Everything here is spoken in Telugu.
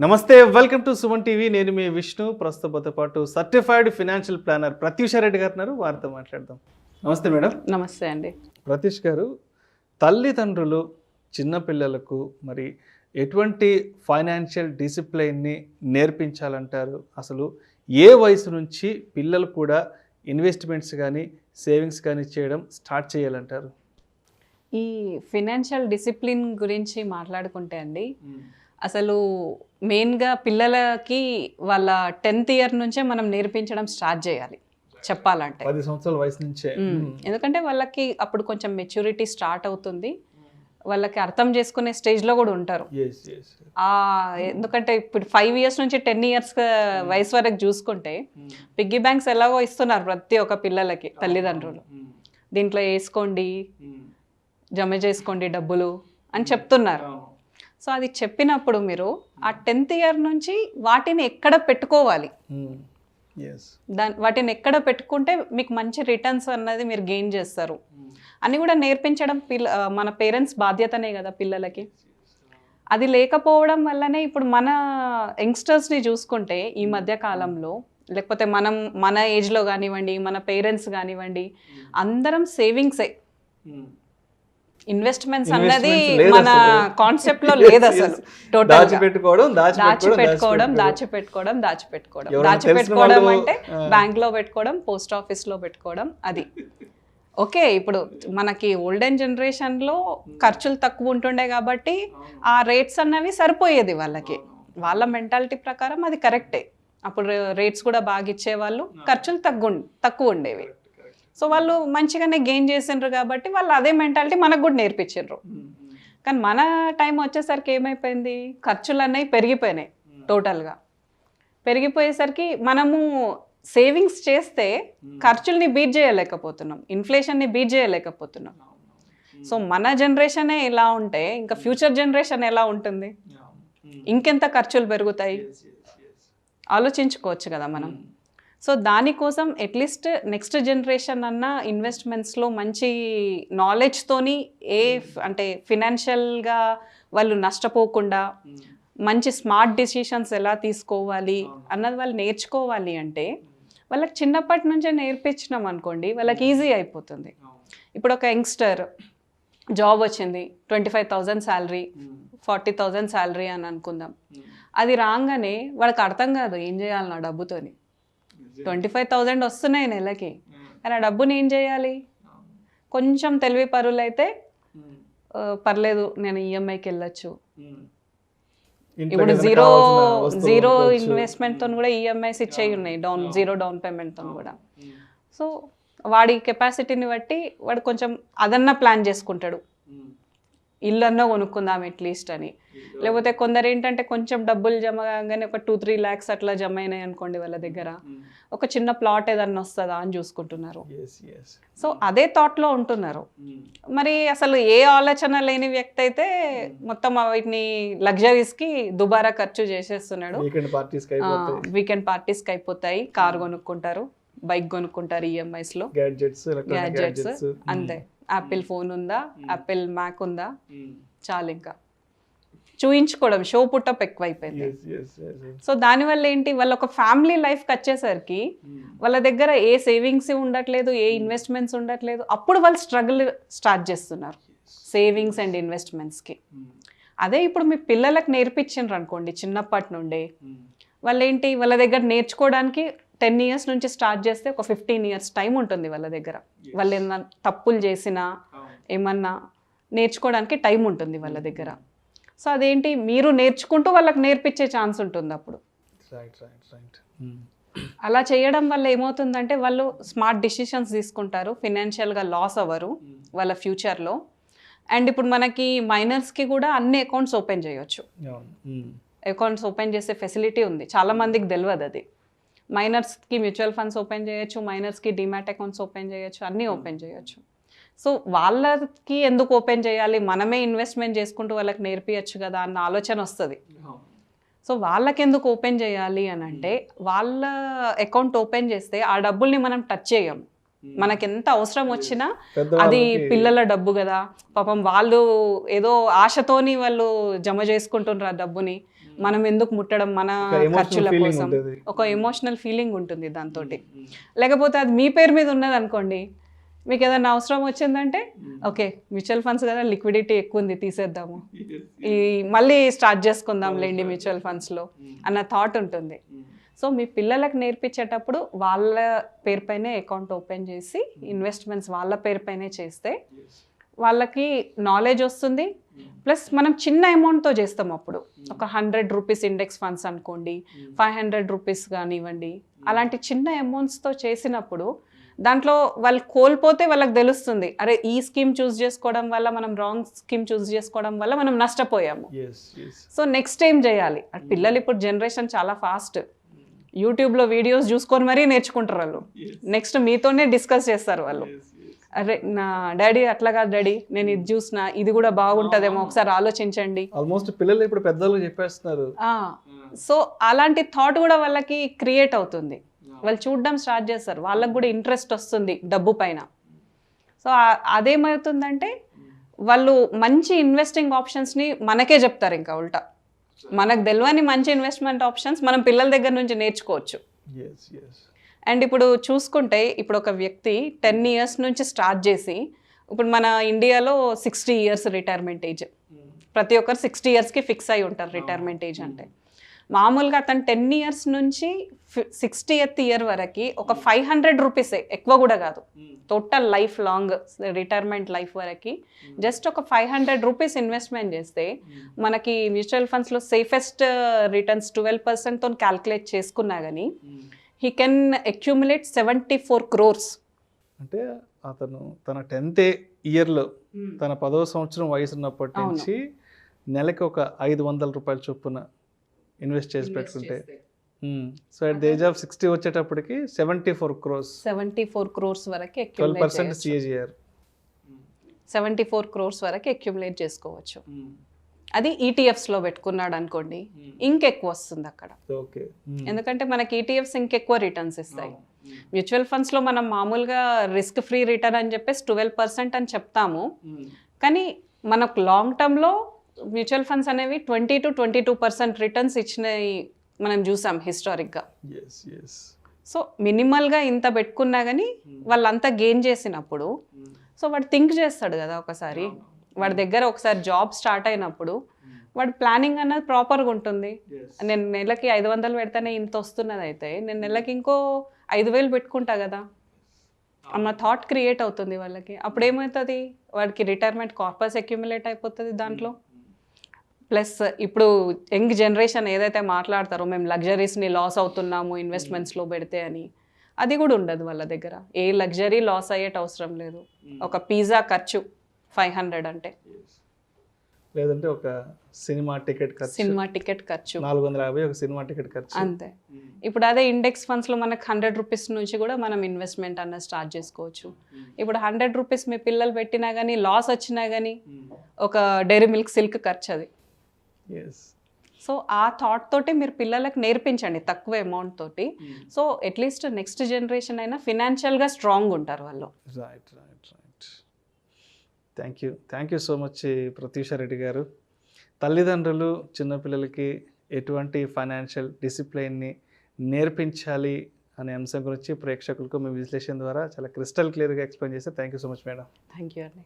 నమస్తే, వెల్కమ్ టు సుమన్ టీవీ. నేను మీ విష్ణు. ప్రస్తుతంతో పాటు certified financial planner Pratyusha Reddy గారు ఉన్నారు. వారితో మాట్లాడదాం. నమస్తే మేడం. నమస్తే అండి. ప్రత్యూష్ గారు, తల్లిదండ్రులు చిన్నపిల్లలకు మరి ఎటువంటి ఫైనాన్షియల్ డిసిప్లైన్ని నేర్పించాలంటారు? అసలు ఏ వయసు నుంచి పిల్లలు కూడా ఇన్వెస్ట్మెంట్స్ కానీ సేవింగ్స్ కానీ చేయడం స్టార్ట్ చేయాలంటారు? ఈ ఫైనాన్షియల్ డిసిప్లిన్ గురించి మాట్లాడుకుంటే అండి, అసలు మెయిన్గా పిల్లలకి వాళ్ళ 10th ఇయర్ నుంచే మనం నేర్పించడం స్టార్ట్ చేయాలి చెప్పాలంటే. 10 సంవత్సరాల వయసు నుంచే. ఎందుకంటే వాళ్ళకి అప్పుడు కొంచెం మెచ్యూరిటీ స్టార్ట్ అవుతుంది, వాళ్ళకి అర్థం చేసుకునే స్టేజ్లో కూడా ఉంటారు. ఎందుకంటే ఇప్పుడు 5 years నుంచి 10 years వయసు వరకు చూసుకుంటే పిగ్గీ బ్యాంక్స్ ఎలాగో ఇస్తున్నారు ప్రతి ఒక్క పిల్లలకి తల్లిదండ్రులు. దీంట్లో వేసుకోండి, జమ చేసుకోండి డబ్బులు అని చెప్తున్నారు. సో అది చెప్పినప్పుడు మీరు ఆ 10th ఇయర్ నుంచి వాటిని ఎక్కడ పెట్టుకోవాలి, వాటిని ఎక్కడ పెట్టుకుంటే మీకు మంచి రిటర్న్స్ అన్నది మీరు గెయిన్ చేస్తారు అని కూడా నేర్పించడం మన పేరెంట్స్ బాధ్యతనే కదా పిల్లలకి. అది లేకపోవడం వల్లనే ఇప్పుడు మన యంగ్స్టర్స్ని చూసుకుంటే ఈ మధ్య కాలంలో, లేకపోతే మన ఏజ్లో కానివ్వండి, మన పేరెంట్స్ కానివ్వండి, అందరం సేవింగ్సే. ఇన్వెస్ట్మెంట్స్ అన్నది మన కాన్సెప్ట్ లో లేదు అసలు. టోటల్ దాచిపెట్టుకోవడం అంటే బ్యాంక్ లో పెట్టుకోవడం, పోస్ట్ ఆఫీస్ లో పెట్టుకోవడం. అది ఓకే. ఇప్పుడు మనకి ఓల్డెన్ జనరేషన్ లో ఖర్చులు తక్కువ ఉంటుండే కాబట్టి ఆ రేట్స్ అన్నవి సరిపోయేది వాళ్ళకి. వాళ్ళ మెంటాలిటీ ప్రకారం అది కరెక్టే. అప్పుడు రేట్స్ కూడా బాగా ఇచ్చేవాళ్ళు, ఖర్చులు తక్కువ ఉండేవి. సో వాళ్ళు మంచిగానే గెయిన్ చేసిండ్రు కాబట్టి వాళ్ళు అదే మెంటాలిటీ మనకు కూడా నేర్పించిండ్రు. కానీ మన టైం వచ్చేసరికి ఏమైపోయింది, ఖర్చులు అనేవి పెరిగిపోయినాయి. టోటల్గా పెరిగిపోయేసరికి మనము సేవింగ్స్ చేస్తే ఖర్చుల్ని బీట్ చేయలేకపోతున్నాం, ఇన్ఫ్లేషన్ని బీట్ చేయలేకపోతున్నాం. సో మన జనరేషనే ఇలా ఉంటే ఇంకా ఫ్యూచర్ జనరేషన్ ఎలా ఉంటుంది, ఇంకెంత ఖర్చులు పెరుగుతాయి ఆలోచించుకోవచ్చు కదా మనం. సో దానికోసం అట్లీస్ట్ నెక్స్ట్ జనరేషన్ అన్న ఇన్వెస్ట్మెంట్స్లో మంచి నాలెడ్జ్తోని అంటే ఫినాన్షియల్గా వాళ్ళు నష్టపోకుండా మంచి స్మార్ట్ డిసిషన్స్ ఎలా తీసుకోవాలి అన్నది వాళ్ళు నేర్చుకోవాలి అంటే వాళ్ళకి చిన్నప్పటి నుంచే నేర్పించినాం అనుకోండి, వాళ్ళకి ఈజీ అయిపోతుంది. ఇప్పుడు ఒక యంగ్స్టర్ జాబ్ వచ్చింది, 25,000 శాలరీ, 40,000 శాలరీ అని అనుకుందాం. అది రాగానే వాడికి అర్థం కాదు ఏం చేయాలి నా డబ్బుతోని. 25,000 వస్తున్నాయి నెలకి, కానీ ఆ డబ్బుని ఏం చేయాలి? కొంచెం తెలివి పరులు అయితే పర్లేదు, నేను ఈఎంఐకి వెళ్ళొచ్చు. ఇప్పుడు జీరో ఇన్వెస్ట్మెంట్తో కూడా ఈఎంఐస్ ఇచ్చేవి ఉన్నాయి, జీరో డౌన్ పేమెంట్తో కూడా. సో వాడి కెపాసిటీని బట్టి వాడు కొంచెం అదన్నా ప్లాన్ చేసుకుంటాడు, ఇల్లు అన్నా కొనుక్కుందాం అట్లీస్ట్ అని. లేకపోతే కొందరు ఏంటంటే కొంచెం డబ్బులు జమ కాగానే ఒక 2-3 lakhs అట్లా జమ అయినాయి అనుకోండి, వాళ్ళ దగ్గర ఒక చిన్న ప్లాట్ ఏదన్నా వస్తుందా అని చూసుకుంటున్నారు. సో అదే థాట్లో ఉంటున్నారు. మరి అసలు ఏ ఆలోచన లేని వ్యక్తి అయితే మొత్తం వీటిని లగ్జరీస్కి దుబారా ఖర్చు చేసేస్తున్నాడు. వీకెండ్ పార్టీస్కి అయిపోతాయి, కార్ కొనుక్కుంటారు, బైక్ కొనుక్కుంటారు ఈఎంఐస్లో, గ్యాడ్జెట్స్ అంతే. యాపిల్ ఫోన్ ఉందా, యాపిల్ మ్యాక్ ఉందా, చాలు ఇంకా చూయించుకోవడం, షో పుట్టప్ ఎక్కువైపోయింది. సో దానివల్ల ఏంటి, వాళ్ళ ఒక ఫ్యామిలీ లైఫ్కి వచ్చేసరికి వాళ్ళ దగ్గర ఏ సేవింగ్స్ ఉండట్లేదు, ఏ ఇన్వెస్ట్మెంట్స్ ఉండట్లేదు. అప్పుడు వాళ్ళు స్ట్రగుల్ స్టార్ట్ చేస్తున్నారు సేవింగ్స్ అండ్ ఇన్వెస్ట్మెంట్స్కి. అదే ఇప్పుడు మీ పిల్లలకు నేర్పించిండ్రు అనుకోండి చిన్నప్పటి నుండే, వాళ్ళు ఏంటి వాళ్ళ దగ్గర నేర్చుకోవడానికి 10 years నుంచి స్టార్ట్ చేస్తే ఒక 15 years టైం ఉంటుంది వాళ్ళ దగ్గర. వాళ్ళు ఏమన్నా తప్పులు చేసినా ఏమన్నా నేర్చుకోవడానికి టైం ఉంటుంది వాళ్ళ దగ్గర. సో అదేంటి మీరు నేర్చుకుంటూ వాళ్ళకి నేర్పించే ఛాన్స్ ఉంటుంది అప్పుడు. అలా చేయడం వల్ల ఏమవుతుందంటే వాళ్ళు స్మార్ట్ డిసిషన్స్ తీసుకుంటారు, ఫినాన్షియల్గా లాస్ అవ్వరు వాళ్ళ ఫ్యూచర్లో. అండ్ ఇప్పుడు మనకి మైనర్స్కి కూడా అన్ని అకౌంట్స్ ఓపెన్ చేయొచ్చు. అకౌంట్స్ ఓపెన్ చేసే ఫెసిలిటీ ఉంది, చాలామందికి తెలియదు అది. మైనర్స్కి మ్యూచువల్ ఫండ్స్ ఓపెన్ చేయొచ్చు, మైనర్స్కి డిమాట్ అకౌంట్స్ ఓపెన్ చేయొచ్చు, అన్నీ ఓపెన్ చేయొచ్చు. సో వాళ్ళకి ఎందుకు ఓపెన్ చేయాలి, మనమే ఇన్వెస్ట్మెంట్ చేసుకుంటూ వాళ్ళకి నేర్పించచ్చు కదా అన్న ఆలోచన వస్తుంది. సో వాళ్ళకి ఎందుకు ఓపెన్ చేయాలి అని అంటే, వాళ్ళ అకౌంట్ ఓపెన్ చేస్తే ఆ డబ్బుల్ని మనం టచ్ చేయం, మనకి ఎంత అవసరం వచ్చినా అది పెద్దవాళ్ళకి పిల్లల డబ్బు కదా, పాపం వాళ్ళు ఏదో ఆశతోని వాళ్ళు జమ చేసుకుంటున్నారు ఆ డబ్బుని, మనం ఎందుకు ముట్టడం మన ఖర్చుల కోసం. ఒక ఎమోషనల్ ఫీలింగ్ ఉంటుంది దాంతో. లేకపోతే అది మీ పేరు మీద ఉన్నది అనుకోండి, మీకు ఏదైనా అవసరం వచ్చిందంటే ఓకే మ్యూచువల్ ఫండ్స్ కదా, లిక్విడిటీ ఎక్కువ ఉంది తీసేద్దాము, ఈ మళ్ళీ స్టార్ట్ చేసుకుందాం లేండి మ్యూచువల్ ఫండ్స్లో అన్న థాట్ ఉంటుంది. సో మీ పిల్లలకు నేర్పించేటప్పుడు వాళ్ళ పేరుపైనే అకౌంట్ ఓపెన్ చేసి ఇన్వెస్ట్మెంట్స్ వాళ్ళ పేరుపైనే చేస్తే వాళ్ళకి నాలెడ్జ్ వస్తుంది. ప్లస్ మనం చిన్న అమౌంట్తో చేస్తాం. అప్పుడు ఒక 100 రూపీస్ ఇండెక్స్ ఫండ్స్ అనుకోండి, 500 రూపీస్ కానివ్వండి, అలాంటి చిన్న అమౌంట్స్తో చేసినప్పుడు దాంట్లో వాళ్ళు కోల్పోతే వాళ్ళకి తెలుస్తుంది, అరే ఈ స్కీమ్ చూస్ చేసుకోవడం వల్ల, మనం రాంగ్ స్కీమ్ చూస్ చేసుకోవడం వల్ల మనం నష్టపోయాము. సో నెక్స్ట్ ఏం చేయాలి. పిల్లలు ఇప్పుడు జనరేషన్ చాలా ఫాస్ట్, యూట్యూబ్లో వీడియోస్ చూసుకొని మరీ నేర్చుకుంటారు వాళ్ళు. నెక్స్ట్ మీతోనే డిస్కస్ చేస్తారు వాళ్ళు, అరే నా డాడీ అట్లా కాదు డాడీ, నేను ఇది చూసిన, ఇది కూడా బాగుంటుందేమో ఒకసారి ఆలోచించండి. ఆల్మోస్ట్ పిల్లలు ఇప్పుడు పెద్దలు చెప్పేస్తున్నారు. సో అలాంటి థాట్ కూడా వాళ్ళకి క్రియేట్ అవుతుంది, వాళ్ళు చూడడం స్టార్ట్ చేస్తారు, వాళ్ళకి కూడా ఇంట్రెస్ట్ వస్తుంది డబ్బు పైన. సో అదేమవుతుందంటే వాళ్ళు మంచి ఇన్వెస్టింగ్ ఆప్షన్స్ని మనకే చెప్తారు, ఇంకా ఉల్టా మనకు తెలియని మంచి ఇన్వెస్ట్మెంట్ ఆప్షన్స్ మనం పిల్లల దగ్గర నుంచి నేర్చుకోవచ్చు. అండ్ ఇప్పుడు చూసుకుంటే ఇప్పుడు ఒక వ్యక్తి 10 years నుంచి స్టార్ట్ చేసి, ఇప్పుడు మన ఇండియాలో 60 years రిటైర్మెంట్ ఏజ్, ప్రతి ఒక్కరు 60 yearsకి ఫిక్స్ అయి ఉంటారు రిటైర్మెంట్ ఏజ్ అంటే. మామూలుగా అతను 10 years నుంచి 60th year వరకు ఒక 500 రూపీసే, ఎక్కువ కూడా కాదు, total life long retirement life వరకు జస్ట్ ఒక 500 రూపీస్ ఇన్వెస్ట్మెంట్ చేస్తే మనకి మ్యూచువల్ ఫండ్స్లో సేఫెస్ట్ రిటర్న్స్ 12%తో క్యాల్కులేట్ చేసుకున్నా కానీ హీ కెన్ అక్యూములేట్ 74 crores. అంటే అతను తన 10th yearలో తన 10వ సంవత్సరం వయసు ఉన్నప్పటి నుంచి నెలకి ఒక 500 రూపాయల చొప్పున ఇన్వెస్ట్ చేసి పెట్టుకుంటే, so at the age of 60 వచ్చేటప్పటికి 74 crores. 74 crores వరకు 12% CAGR. 74 crores వరకు అక్యుములేట్ చేసుకోవచ్చు. అది ఈటీఎఫ్స్లో పెట్టుకున్నాడు అనుకోండి, ఇంకెక్కువ వస్తుంది అక్కడ. ఎందుకంటే మనకి ఈటీఎఫ్స్ ఇంకెక్కువ రిటర్న్స్ ఇస్తాయి. మ్యూచువల్ ఫండ్స్లో మనం మామూలుగా రిస్క్ ఫ్రీ రిటర్న్ అని చెప్పేసి 12% అని చెప్తాము, కానీ మనకు లాంగ్ టర్మ్లో మ్యూచువల్ ఫండ్స్ అనేవి 20 to 22% రిటర్న్స్ ఇచ్చినవి మనం చూసాం హిస్టారిక్గా. సో మినిమల్గా ఇంత పెట్టుకున్నా కానీ వాళ్ళంతా గెయిన్ చేసినప్పుడు, సో వాడు థింక్ చేస్తాడు కదా ఒకసారి, వాడి దగ్గర ఒకసారి జాబ్ స్టార్ట్ అయినప్పుడు వాడి ప్లానింగ్ అన్నది ప్రాపర్గా ఉంటుంది. నేను నెలకి 500 పెడితేనే ఇంత వస్తున్నది, అయితే నేను నెలకి ఇంకో 5,000 పెట్టుకుంటా కదా అన్న థాట్ క్రియేట్ అవుతుంది వాళ్ళకి. అప్పుడు ఏమవుతుంది, వాడికి రిటైర్మెంట్ కార్పస్ అక్యుములేట్ అయిపోతుంది దాంట్లో. ప్లస్ ఇప్పుడు యంగ్ జనరేషన్ ఏదైతే మాట్లాడతారో మేము లగ్జరీస్ని లాస్ అవుతున్నాము ఇన్వెస్ట్మెంట్స్లో పెడితే అని, అది కూడా ఉండదు వాళ్ళ దగ్గర. ఏ లగ్జరీ లాస్ అయ్యేట అవసరం లేదు. ఒక పిజ్జా ఖర్చు 500 అంటే, లేదంటే ఒక సినిమా టికెట్ ఖర్చు 450, ఒక సినిమా టికెట్ ఖర్చు అంతే. ఇప్పుడు అదే ఇండెక్స్ ఫండ్స్లో మనకు 100 రూపీస్ నుంచి కూడా మనం ఇన్వెస్ట్మెంట్ అన్నది స్టార్ట్ చేసుకోవచ్చు. ఇప్పుడు 100 రూపీస్ మీ పిల్లలు పెట్టినా కానీ లాస్ వచ్చినా కానీ ఒక డైరీ మిల్క్ సిల్క్ ఖర్చు అది. సో ఆ థాట్ తోటి మీరు పిల్లలకు నేర్పించండి తక్కువ అమౌంట్ తోటి. సో అట్లీస్ట్ నెక్స్ట్ జనరేషన్ అయినా ఫినాన్షియల్గా స్ట్రాంగ్ ఉంటారు వాళ్ళు. Right. Thank you so much Pratyusha Reddy గారు. తల్లిదండ్రులు చిన్నపిల్లలకి ఎటువంటి ఫైనాన్షియల్ డిసిప్లైన్ని నేర్పించాలి అనే అంశం గురించి ప్రేక్షకులకు మీ విశ్లేషణ ద్వారా చాలా క్రిస్టల్ క్లియర్గా ఎక్స్ప్లెయిన్ చేస్తే thank you so much madam. Thank you అండి.